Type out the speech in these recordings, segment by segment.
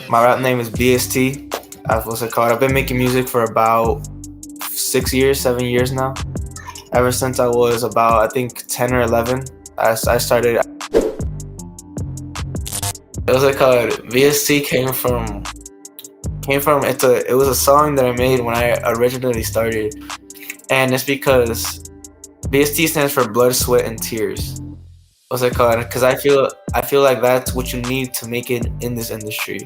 My rap name is B.S.T. What's it called? I've been making music for about 6 years, 7 years now. Ever since I was about, I think, 10 or 11, I started. It was like called B.S.T. came from it was a song that I made when I originally started, and it's because B.S.T. stands for blood, sweat, and tears. What's it called? Because I feel like that's what you need to make it in this industry.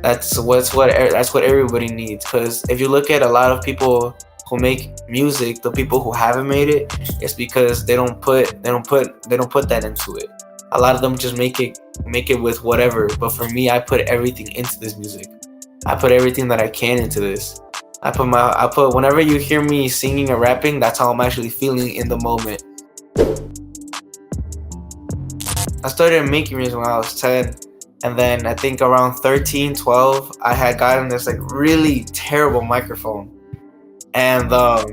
That's what everybody needs. Because if you look at a lot of people who make music, the people who haven't made it, it's because they don't put that into it. A lot of them just make it with whatever. But for me, I put everything into this music. I put everything that I can into this. I put whenever you hear me singing or rapping, that's how I'm actually feeling in the moment. I started making music when I was 10, and then I think around 13, 12, I had gotten this like really terrible microphone, and I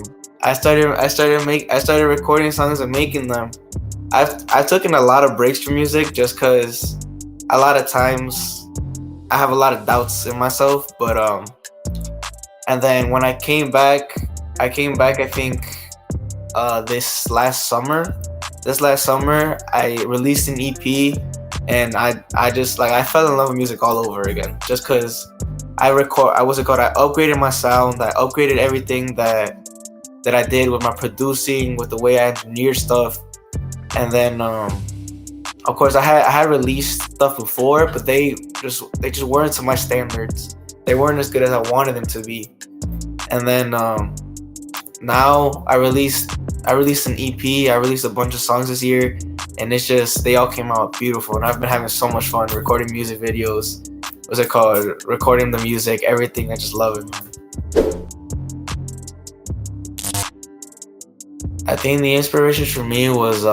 started recording songs and making them. I've taken a lot of breaks from music just because a lot of times I have a lot of doubts in myself, but and then when I came back I think this last summer. This last summer, I released an EP, and I just like I fell in love with music all over again. Just cause I upgraded my sound, I upgraded everything that I did with my producing, with the way I engineered stuff, and then of course I had released stuff before, but they just weren't to my standards. They weren't as good as I wanted them to be, and then now I released an EP. I released a bunch of songs this year, and it's just they all came out beautiful. And I've been having so much fun recording music videos. What's it called? Recording the music, everything. I just love it, man. I think the inspiration for me was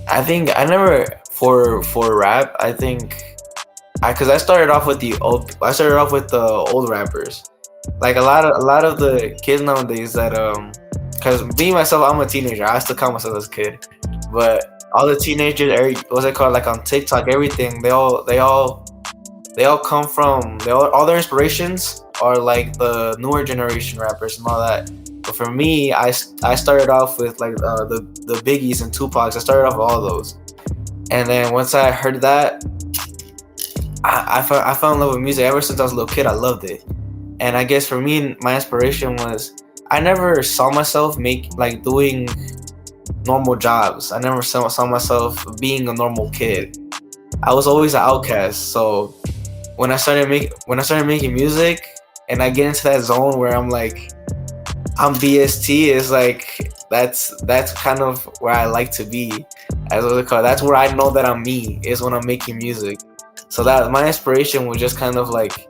I think I never for rap. I think because I started off with the old rappers, like a lot of the kids nowadays that because me myself, I'm a teenager. I still count myself as a kid, but all the teenagers, what's it called, like on TikTok, everything, they all come from, all their inspirations are like the newer generation rappers and all that. But for me, I started off with like the Biggies and Tupacs. I started off with all those, and then once I heard that, I fell in love with music. Ever since I was a little kid, I loved it. And I guess for me, my inspiration was I never saw myself doing normal jobs. I never saw myself being a normal kid. I was always an outcast. So when I started making music, and I get into that zone where I'm like I'm BST, is like that's kind of where I like to be. As what they call, that's where I know that I'm me, is when I'm making music. So that my inspiration was just kind of like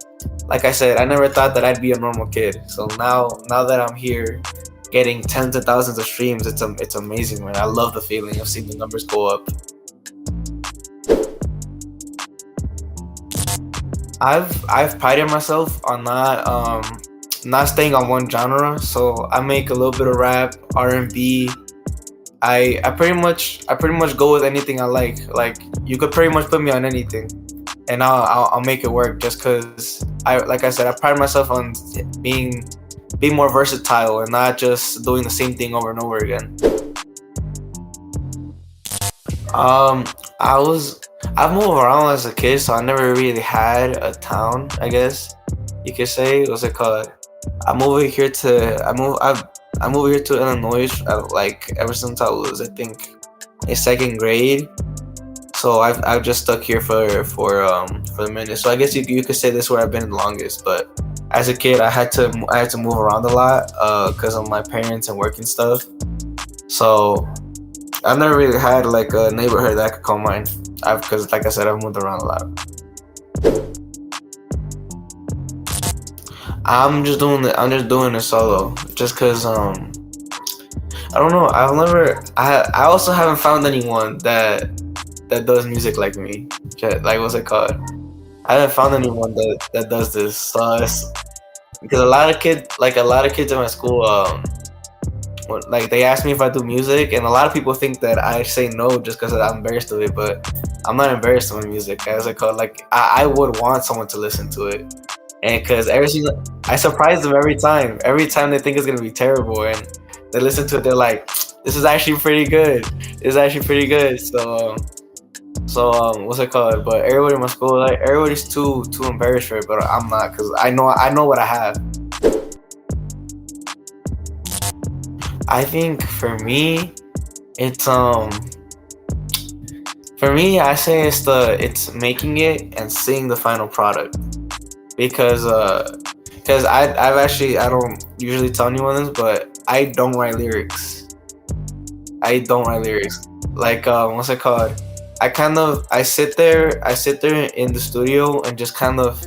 I said, I never thought that I'd be a normal kid. So now that I'm here, getting tens of thousands of streams, it's amazing, man. I love the feeling of seeing the numbers go up. I've prided myself on not staying on one genre. So I make a little bit of rap, R&B. I pretty much go with anything I like. Like you could pretty much put me on anything, and I'll make it work. Just cause like I said, I pride myself on being more versatile and not just doing the same thing over and over again. Um, I've moved around as a kid, so I never really had a town. I guess you could say. What's it called? I moved here to I moved here to Illinois like ever since I was, I think, in second grade. So I've just stuck here for a minute. So I guess you could say this is where I've been the longest. But as a kid, I had to move around a lot because of my parents and work and stuff. So I've never really had like a neighborhood that I could call mine. Because like I said, I've moved around a lot. I'm just doing it solo. Just cause I don't know. I also haven't found anyone that does music like me. Like what's it called? I haven't found anyone that does this. So because a lot of kids in my school, like they ask me if I do music, and a lot of people think that I say no just because I'm embarrassed of it. But I'm not embarrassed of my music. As I call, like I would want someone to listen to it, and because every single, I surprise them every time. Every time they think it's gonna be terrible, and they listen to it, they're like, "This is actually pretty good. It's actually pretty good." So what's it called? But everybody in my school, like everybody's too embarrassed for it, but I'm not, because I know what I have. I think for me, it's for me, I say it's making it and seeing the final product, because I've actually, I don't usually tell anyone this, but I don't write lyrics. I don't write lyrics. Like what's it called? I sit there in the studio and just kind of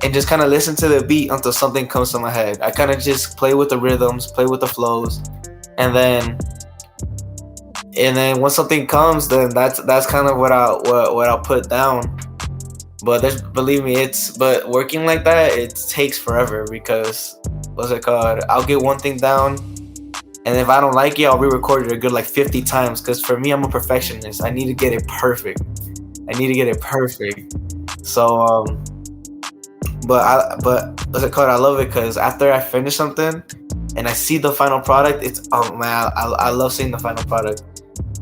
listen to the beat until something comes to my head. I kind of just play with the rhythms, play with the flows, and then once something comes, then that's kind of what I'll put down. But believe me, but working like that, it takes forever, because what's it called? I'll get one thing down, and if I don't like it, I'll re-record it a good like 50 times. Because for me, I'm a perfectionist. I need to get it perfect. I need to get it perfect. So but what's it called? I love it because after I finish something and I see the final product, it's, oh man, I love seeing the final product,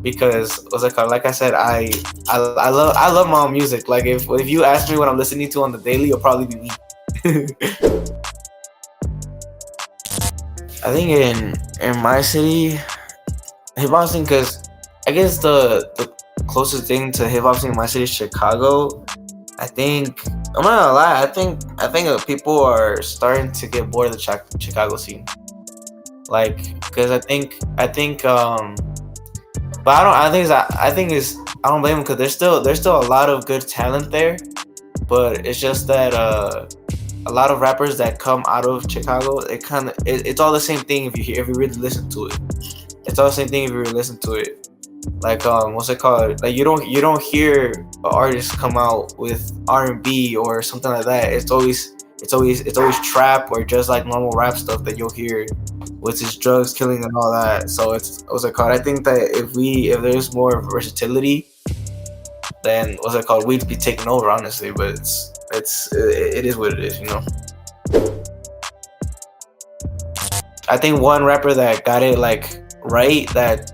because what's it called? Like I said, I love my own music. Like if you ask me what I'm listening to on the daily, it'll probably be me. I think in my city, hip hop scene, because I guess the closest thing to hip hop scene in my city is Chicago. I think I'm not gonna lie. I think people are starting to get bored of the Chicago scene. Like, because I think but I don't blame them, because there's still a lot of good talent there, but it's just that a lot of rappers that come out of Chicago, it's all the same thing if you really listen to it. It's all the same thing if you really listen to it. Like what's it called? Like you don't hear an artist come out with R&B or something like that. It's always trap or just like normal rap stuff that you'll hear, with his drugs, killing, and all that. So it's what's it called? I think that if there's more versatility, then what's it called? We'd be taking over, honestly. But it is what it is, you know. I think one rapper that got it like right, that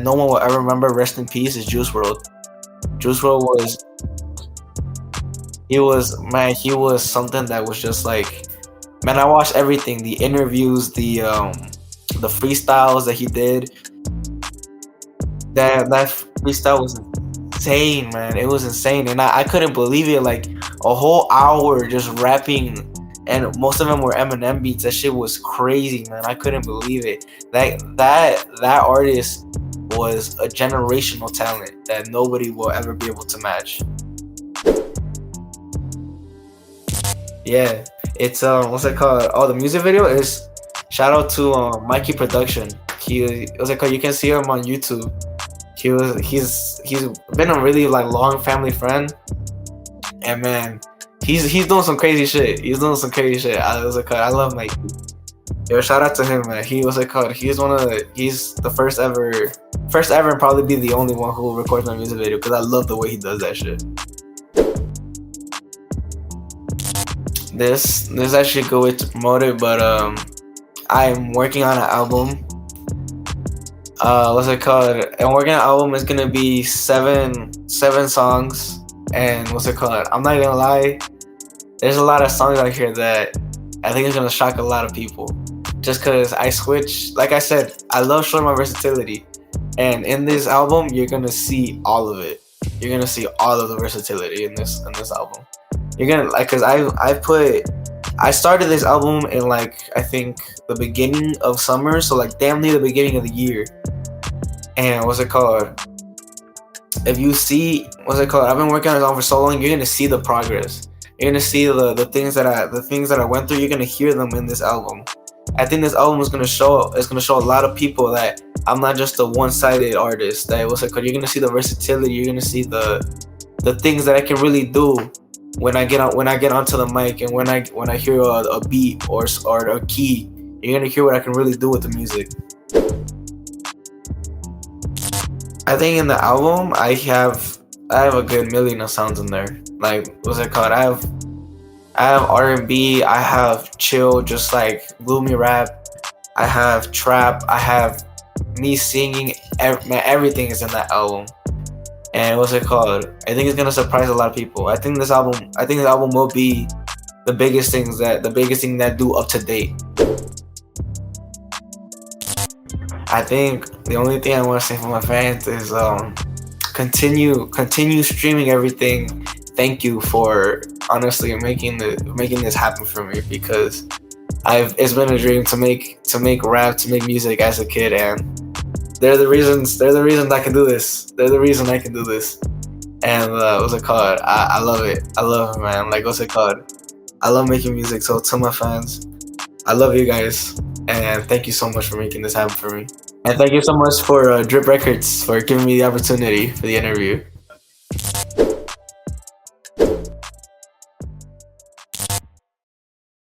no one will ever remember, rest in peace, is Juice World. Juice World was he was something that was just like, man, I watched everything, the interviews, the freestyles that he did. That freestyle was insane, man. It was insane, and I couldn't believe it. Like a whole hour just rapping, and most of them were Eminem beats. That shit was crazy, man. I couldn't believe it. That artist was a generational talent that nobody will ever be able to match. Yeah, it's what's it called? Oh, the music video is, shout out to Mikey Production. What's it called? You can see him on YouTube. He's been a really like long family friend, and man, he's doing some crazy shit. He's doing some crazy shit. I love Mikey. Yo, shout out to him, man. He was like called. He's the first ever, and probably be the only one who records my music video, because I love the way he does that shit. This actually a good way to promote it, but I'm working on an album. What's it called? I'm working on an album. It's gonna be seven songs, and what's it called? I'm not gonna lie. There's a lot of songs out here that I think is gonna shock a lot of people, just because I switch. Like I said, I love showing my versatility, and in this album, you're gonna see all of it. You're gonna see all of the versatility in this album. You're gonna like, cause I started this album in like, I think the beginning of summer, so like damn near the beginning of the year. And what's it called? If you see, what's it called? I've been working on this album for so long. You're gonna see the progress. You're gonna see the things that I went through. You're gonna hear them in this album. I think this album is gonna show. It's gonna show a lot of people that I'm not just a one-sided artist. That what's it called? You're gonna see the versatility. You're gonna see the things that I can really do when I get onto the mic, and when I hear a beat or a key. You're gonna hear what I can really do with the music. I think in the album I have I have a good million of sounds in there. Like, what's it called? I have R&B. I have chill, just like gloomy rap. I have trap. I have me singing. Man, everything is in that album. And what's it called? I think it's gonna surprise a lot of people. I think this album will be the biggest thing that do up to date. I think the only thing I want to say for my fans is continue streaming everything. Thank you for honestly making this happen for me, because I've it's been a dream to make rap, to make music as a kid, and they're the reason I can do this. They're the reason I can do this. And what's it called? I love it. I love it, man. Like, what's it called? I love making music. So to my fans, I love you guys, and thank you so much for making this happen for me. And thank you so much for Drip Records for giving me the opportunity for the interview.